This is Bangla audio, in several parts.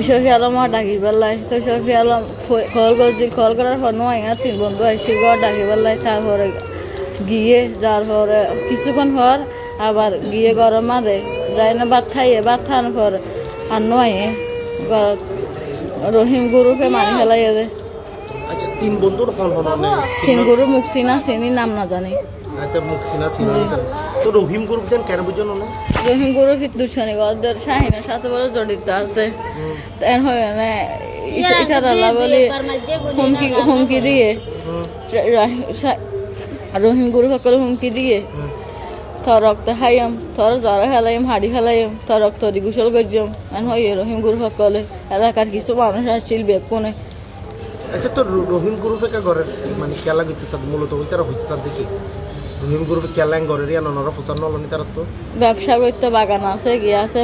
শফি আলম ডাকি পেলাই তো শফি আলম কল করছি, কল করার পর নয় 3 বন্ধু আসি ঘর ডাকি পেলাই। তারপরে গিয়ে যার পরে কিছুক্ষণ পর আবার গিয়ে গরম মাঝে যাই না ভাত খাইয়ে ভাত খাওয়ানোর পর আর নয় রহিম গুরুকে মারি ফেলাই দে। আচ্ছা 3 বন্ধুর তিন গুরু মুখসিনা চিনি নাম না জানি। আচ্ছা মুখসিনা সিনা তো রহিম গ্রুপ দেন কেন বুঝছেন না? রহিম গুরু দুশনি ওদের শাহিনের সাথে বলে জড়িত আছে। তাই হয় না ইটারাল্লা বলে হুমকি দিয়ে রহিম গুরু সকলে হুমকি দিয়ে তোর রক্ত খাইম, তোর জ্বর খেলাইম, হাড়ি খেলাইম, তোর রক্ত দি গোসল করছিম। এন হয় রহিম গুরু সকলে এলাকার কিছু মানুষ আসছিল বেকুনে। আচ্ছা তো রহিম গ্রুপে কা ঘরের মানে খেলা করতে চান মূলত ওই তারা হইতে চান দেখি রহিম গ্রুপে খেলা ঘরের ইয়া নরা ফুসার নলনি তারা তো ব্যবসা করতে বাগান আছে গিয়ে আছে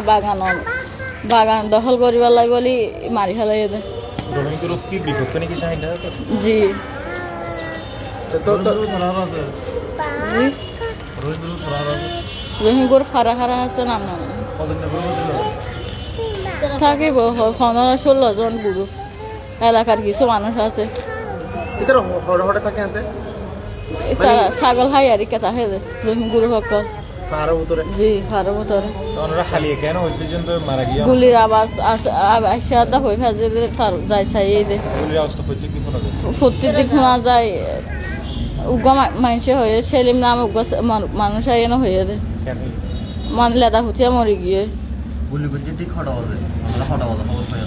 বাগান দখল করিবার লাই বলি মারি ফেলাই দে। রহিম গ্রুপ কি বিভক্ত নাকি শাহিনটা? জি আচ্ছা তো জি রহিম গুরু ফারা আছে নাম না থাকিব 15-16 জন গুরু। এলাকার কিছু মানুষ আছে এটার হড় থাকে আনতে তারা ছাগল হাই আর কেতা হেদে রহিম গুরু সকল ফারা উতরে জি ফারা উতরে ওনারা খালি কেন হইছে জন্য মারা গিয়া গুলির আওয়াজ আসা দা হই ভাজে তার যাই চাই এই দে গুলির আওয়াজ তো প্রত্যেক দিন শোনা যায়। প্রত্যেক শোনা যায়। উগা মানুষে হয়ে সেলিম নাম উগা মানুষ আইন হয়ে দে কেন লেদা হুতিয়া মরে গিয়ে গুলি করতে ঠিক খটা বাজে আমরা খটা বাজে খবর পাই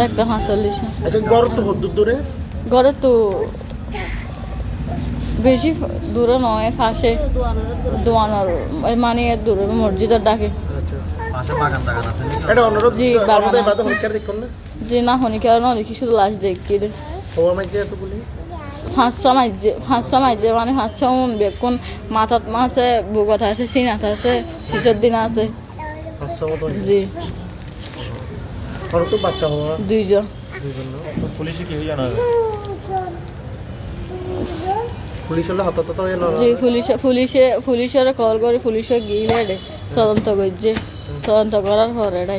একটা 45। আচ্ছা ঘর তো হদ্দুর দূরে ঘরে তো বেশি দূরে নয়, পাশে দোয়ানোর মানে দূরে মসজিদের ডাকে। আচ্ছা পাশে বাগান টাগান আছে এটা অনুরোধ জি, বাগান আছে। বাদে হইকার দেখুন না যে না হনি কেন দেখি শুধু লাশ দেখি দে হওয়া মাঝে এত বলি 500 মাইজে মানে 500 বেকুন মাথাত মাছে বুকত আছে সিনাত আছে পিছর দিন আছে 500 মতো জি আর তো বাচ্চা হওয়া 2 জন। পুলিশে কি হই জানা যায়? পুলিশ হলে হাত তো হয় না জি পুলিশের কল করে পুলিশে গিয়ে তদন্ত করছে, তদন্ত করার পরে এটা